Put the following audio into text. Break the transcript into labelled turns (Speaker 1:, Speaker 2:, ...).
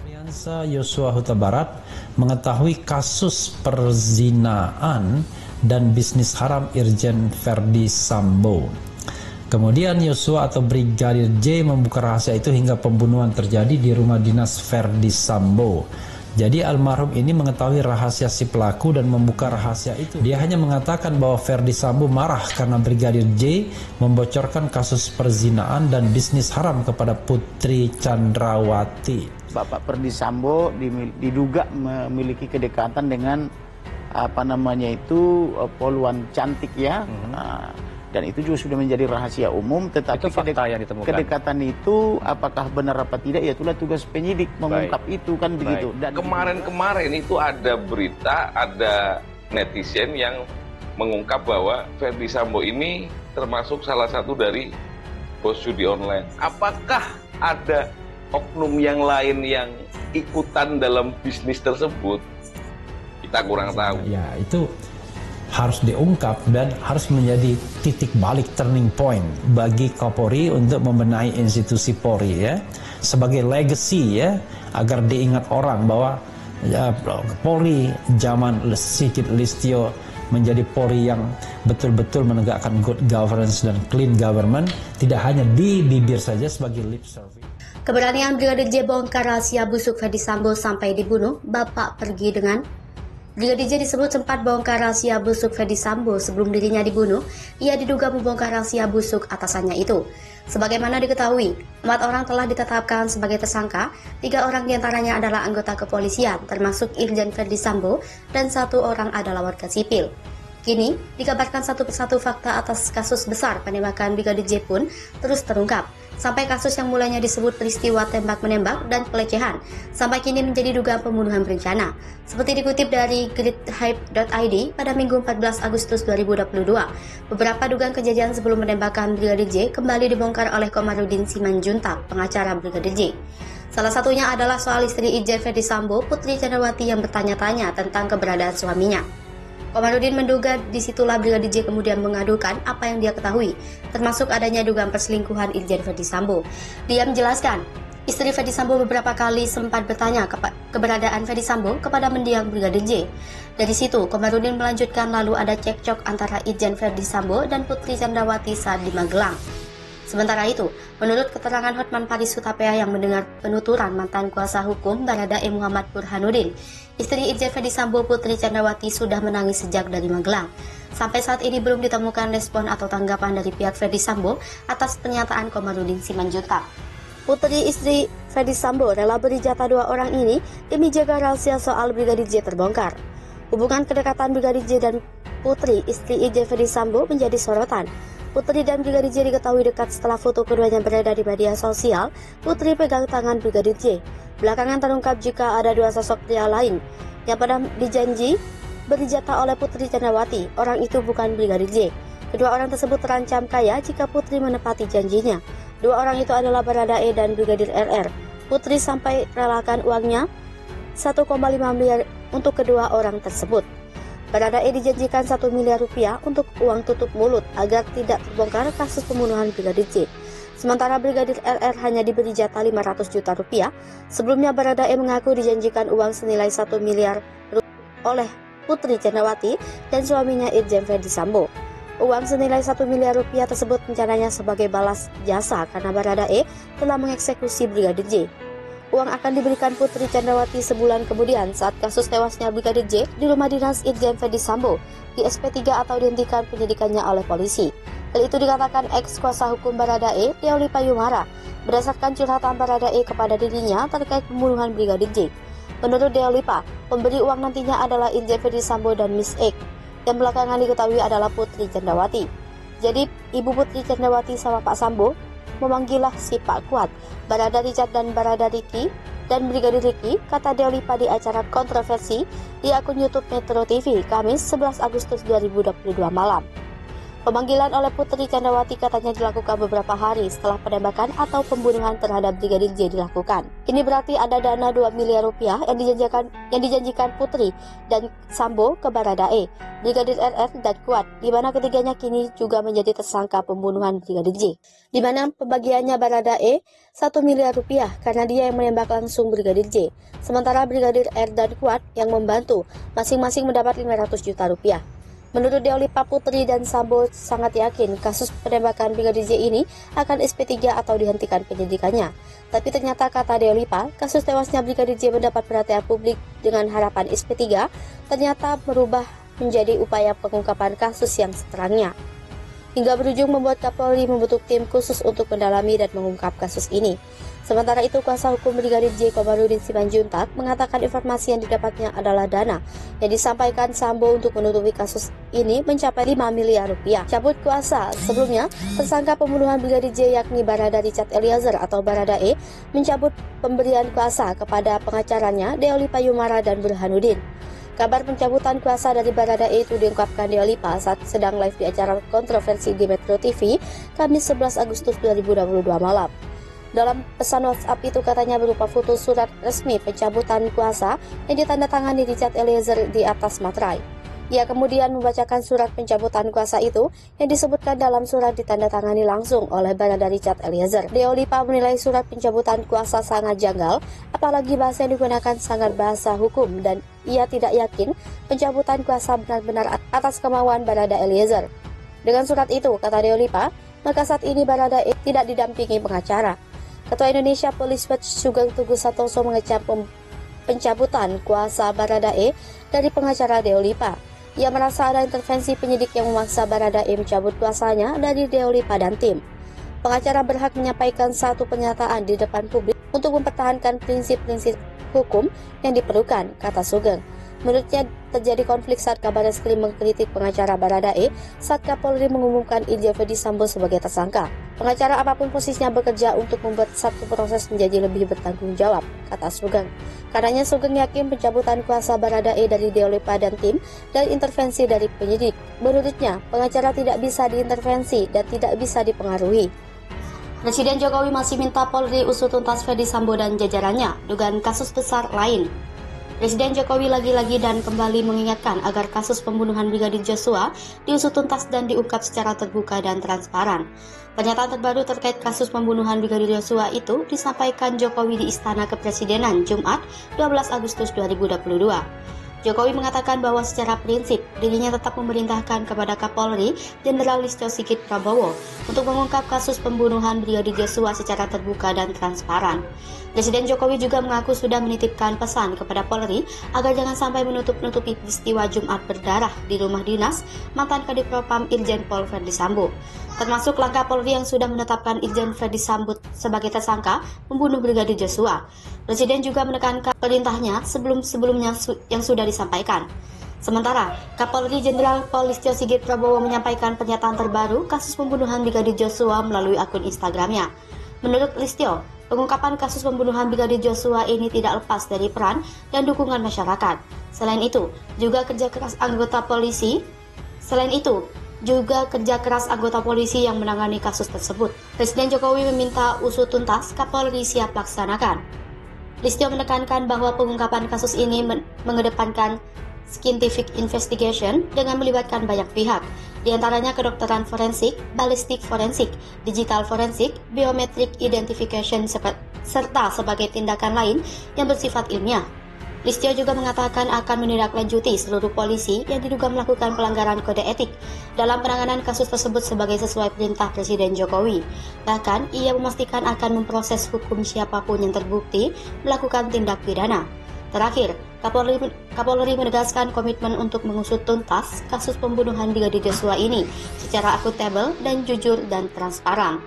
Speaker 1: Nofriansah Yosua Huta Barat mengetahui kasus perzinaan dan bisnis haram Irjen Verdi Sambo. Kemudian Yosua atau Brigadir J membuka rahasia itu hingga pembunuhan terjadi di rumah dinas Verdi Sambo. Jadi almarhum ini mengetahui rahasia si pelaku dan membuka rahasia itu. Dia hanya mengatakan bahwa Verdi Sambo marah karena Brigadir J membocorkan kasus perzinaan dan bisnis haram kepada Putri Chandrawati.
Speaker 2: Bapak Verdi Sambo diduga memiliki kedekatan dengan Poluan Cantik ya. Dan itu juga sudah menjadi rahasia umum, tetapi
Speaker 3: itu fakta yang ditemukan.
Speaker 2: Kedekatan itu apakah benar apa tidak, ya itulah tugas penyidik mengungkap itu kan begitu.
Speaker 4: Dan kemarin itu ada berita, ada netizen yang mengungkap bahwa Verdi Sambo ini termasuk salah satu dari bos judi online. Apakah ada oknum yang lain yang ikutan dalam bisnis tersebut? Kita kurang tahu.
Speaker 1: Ya, itu harus diungkap dan harus menjadi titik balik, turning point bagi Kapolri untuk membenahi institusi Polri ya, sebagai legacy ya, agar diingat orang bahwa ya, Polri zaman Sigit Listio menjadi Polri yang betul-betul menegakkan good governance dan clean government, tidak hanya di bibir saja sebagai lip service.
Speaker 5: Keberanian Brigadir J bongkar rahasia busuk Verdi Sambo sampai dibunuh, Bapak pergi dengan Brigadir J disebut sempat bongkar rahasia busuk Verdi Sambo sebelum dirinya dibunuh. Ia diduga membongkar rahasia busuk atasannya itu. Sebagaimana diketahui, 4 orang telah ditetapkan sebagai tersangka, 3 orang diantaranya adalah anggota kepolisian, termasuk Irjen Verdi Sambo, dan 1 orang adalah warga sipil. Kini, dikabarkan satu persatu fakta atas kasus besar penembakan Brigadir J pun terus terungkap. Sampai kasus yang mulanya disebut peristiwa tembak-menembak dan pelecehan, sampai kini menjadi dugaan pembunuhan berencana. Seperti dikutip dari gridhype.id pada Minggu 14 Agustus 2022, beberapa dugaan kejadian sebelum menembakkan Brigadir J kembali dibongkar oleh Komarudin Simanjuntak, pengacara Brigadir J. Salah satunya adalah soal istri Irjen Verdi Sambo, Putri Chandrawati, yang bertanya-tanya tentang keberadaan suaminya. Komarudin menduga disitulah Brigadir J kemudian mengadukan apa yang dia ketahui, termasuk adanya dugaan perselingkuhan Irjen Verdi Sambo. Dia menjelaskan, istri Verdi Sambo beberapa kali sempat bertanya keberadaan Verdi Sambo kepada mendiang Brigadir J. Dari situ, Komarudin melanjutkan lalu ada cekcok antara Irjen Verdi Sambo dan Putri Chandrawati saat di Magelang. Sementara itu, menurut keterangan Hotman Paris Hutapea yang mendengar penuturan mantan kuasa hukum Baradae Muhammad Burhanuddin, istri Irjen Verdi Sambo Putri Chandrawati sudah menangis sejak dari Magelang. Sampai saat ini belum ditemukan respon atau tanggapan dari pihak Verdi Sambo atas pernyataan Komarudin Simanjuntak. Putri istri Verdi Sambo rela beri jatah 2 orang ini demi jaga rahasia soal Brigadir J terbongkar. Hubungan kedekatan Brigadir J dan Putri istri Irjen Verdi Sambo menjadi sorotan. Putri dan Brigadir J diketahui dekat setelah foto keduanya beredar di media sosial. Putri pegang tangan Brigadir J. Belakangan terungkap jika ada 2 sosok pria lain yang pada dijanji beri jatah oleh Putri Chandrawati. Orang itu bukan Brigadir J. Kedua orang tersebut terancam kaya jika Putri menepati janjinya. 2 orang itu adalah Baradae dan Brigadir RR. Putri sampai relakan uangnya 1,5 miliar untuk kedua orang tersebut. Baradae dijanjikan 1 miliar rupiah untuk uang tutup mulut agar tidak terbongkar kasus pembunuhan Brigadir J. Sementara Brigadir RR hanya diberi jatah 500 juta rupiah. Sebelumnya Baradae mengaku dijanjikan uang senilai 1 miliar rupiah oleh Putri Chandrawati dan suaminya Irjen Verdi Sambo. Uang senilai 1 miliar rupiah tersebut rencananya sebagai balas jasa karena Baradae telah mengeksekusi Brigadir J. Uang akan diberikan Putri Chandrawati sebulan kemudian saat kasus tewasnya Brigadir J di rumah dinas Irjen Verdi Sambo di SP3 atau dihentikan penyidikannya oleh polisi. Hal itu dikatakan ex kuasa hukum Baradae, Deoli Payumara, berdasarkan curhatan Baradae kepada dirinya terkait pembunuhan Brigadir J. Menurut Deolipa, pemberi uang nantinya adalah Irjen Verdi Sambo dan Miss X, yang belakangan diketahui adalah Putri Chandrawati. Jadi, Ibu Putri Chandrawati sama Pak Sambo memanggillah si Pak Kuat, Barada Richard dan Barada Riki, dan Brigadir Riki, kata Deolipa di acara kontroversi di akun YouTube Metro TV, Kamis 11 Agustus 2022 malam. Pemanggilan oleh Putri Candrawati katanya dilakukan beberapa hari setelah penembakan atau pembunuhan terhadap Brigadir J dilakukan. Ini berarti ada dana 2 miliar rupiah yang dijanjikan Putri dan Sambo ke Baradae, Brigadir RR dan Kuat, di mana ketiganya kini juga menjadi tersangka pembunuhan Brigadir J. Di mana pembagiannya Baradae 1 miliar rupiah karena dia yang menembak langsung Brigadir J. Sementara Brigadir R dan Kuat yang membantu masing-masing mendapat 500 juta rupiah. Menurut Deolipa, Putri dan Sambo sangat yakin kasus penembakan Brigadir J ini akan SP3 atau dihentikan penyidikannya. Tapi ternyata kata Deolipa, kasus tewasnya Brigadir J mendapat perhatian publik dengan harapan SP3 ternyata berubah menjadi upaya pengungkapan kasus yang seterangnya. Hingga berujung membuat Kapolri membentuk tim khusus untuk mendalami dan mengungkap kasus ini. Sementara itu, kuasa hukum Brigadir J Komarudin Simanjuntak mengatakan informasi yang didapatnya adalah dana yang disampaikan Sambo untuk menutupi kasus ini mencapai 5 miliar rupiah. Cabut kuasa. Sebelumnya, tersangka pembunuhan Brigadir J yakni Barada Richard Eliezer atau Baradae mencabut pemberian kuasa kepada pengacaranya Deolipa Yumara dan Burhanuddin. Kabar pencabutan kuasa dari Baradae itu diungkapkan Deolipa saat sedang live di acara kontroversi di Metro TV Kamis 11 Agustus 2022 malam. Dalam pesan WhatsApp itu katanya berupa foto surat resmi pencabutan kuasa yang ditandatangani Richard Eliezer di atas materai. Ia kemudian membacakan surat pencabutan kuasa itu yang disebutkan dalam surat ditandatangani langsung oleh Barada Richard Eliezer. Deolipa menilai surat pencabutan kuasa sangat janggal, apalagi bahasa yang digunakan sangat bahasa hukum dan ia tidak yakin pencabutan kuasa benar-benar atas kemauan Barada Eliezer. Dengan surat itu, kata Deolipa, maka saat ini Barada tidak didampingi pengacara. Ketua Indonesia Police Watch Sugeng Teguh Santoso mengecam pencabutan kuasa Baradae dari pengacara Deolipa. Ia merasa ada intervensi penyidik yang memaksa Baradae mencabut kuasanya dari Deolipa dan tim. Pengacara berhak menyampaikan satu pernyataan di depan publik untuk mempertahankan prinsip-prinsip hukum yang diperlukan, kata Sugeng. Menurutnya terjadi konflik saat Kabareskrim mengkritik pengacara Baradae saat Kapolri mengumumkan Irjen Ferdy Sambo sebagai tersangka. Pengacara apapun posisinya bekerja untuk membuat satu proses menjadi lebih bertanggung jawab, kata Sugeng. Karenanya Sugeng yakin pencabutan kuasa Baradae dari Deolipa dan tim dan intervensi dari penyidik. Menurutnya, pengacara tidak bisa diintervensi dan tidak bisa dipengaruhi. Presiden Jokowi masih minta Polri usut tuntas Ferdy Sambo dan jajarannya, dugaan kasus besar lain. Presiden Jokowi lagi-lagi dan kembali mengingatkan agar kasus pembunuhan Brigadir Joshua diusut tuntas dan diungkap secara terbuka dan transparan. Pernyataan terbaru terkait kasus pembunuhan Brigadir Joshua itu disampaikan Jokowi di Istana Kepresidenan Jumat 12 Agustus 2022. Jokowi mengatakan bahwa secara prinsip dirinya tetap memerintahkan kepada Kapolri Jenderal Listio Sigit Prabowo untuk mengungkap kasus pembunuhan Brigadir Joshua secara terbuka dan transparan. Presiden Jokowi juga mengaku sudah menitipkan pesan kepada Polri agar jangan sampai menutup-nutupi peristiwa Jumat berdarah di rumah dinas mantan Kadif Propam Irjen Pol Ferdy Sambo, termasuk langkah Polri yang sudah menetapkan Irjen Ferdy Sambo sebagai tersangka membunuh Brigadir Joshua. Presiden juga menekankan perintahnya sebelum-sebelumnya yang sudah disampaikan. Sementara, Kapolri Jenderal Pol Listio Sigit Prabowo menyampaikan pernyataan terbaru kasus pembunuhan Brigadir Joshua melalui akun Instagramnya. Menurut Listio, pengungkapan kasus pembunuhan Brigadir Joshua ini tidak lepas dari peran dan dukungan masyarakat. Selain itu, juga kerja keras anggota polisi yang menangani kasus tersebut. Presiden Jokowi meminta usut tuntas Kapolri siap laksanakan. Listio menekankan bahwa pengungkapan kasus ini mengedepankan scientific investigation dengan melibatkan banyak pihak, di antaranya kedokteran forensik, balistik forensik, digital forensik, biometric identification, serta sebagai tindakan lain yang bersifat ilmiah. Listio juga mengatakan akan menindaklanjuti seluruh polisi yang diduga melakukan pelanggaran kode etik dalam penanganan kasus tersebut sebagai sesuai perintah Presiden Jokowi. Bahkan, ia memastikan akan memproses hukum siapapun yang terbukti melakukan tindak pidana. Terakhir, Kapolri menegaskan komitmen untuk mengusut tuntas kasus pembunuhan Brigadir Joshua ini secara akuntabel dan jujur dan transparan.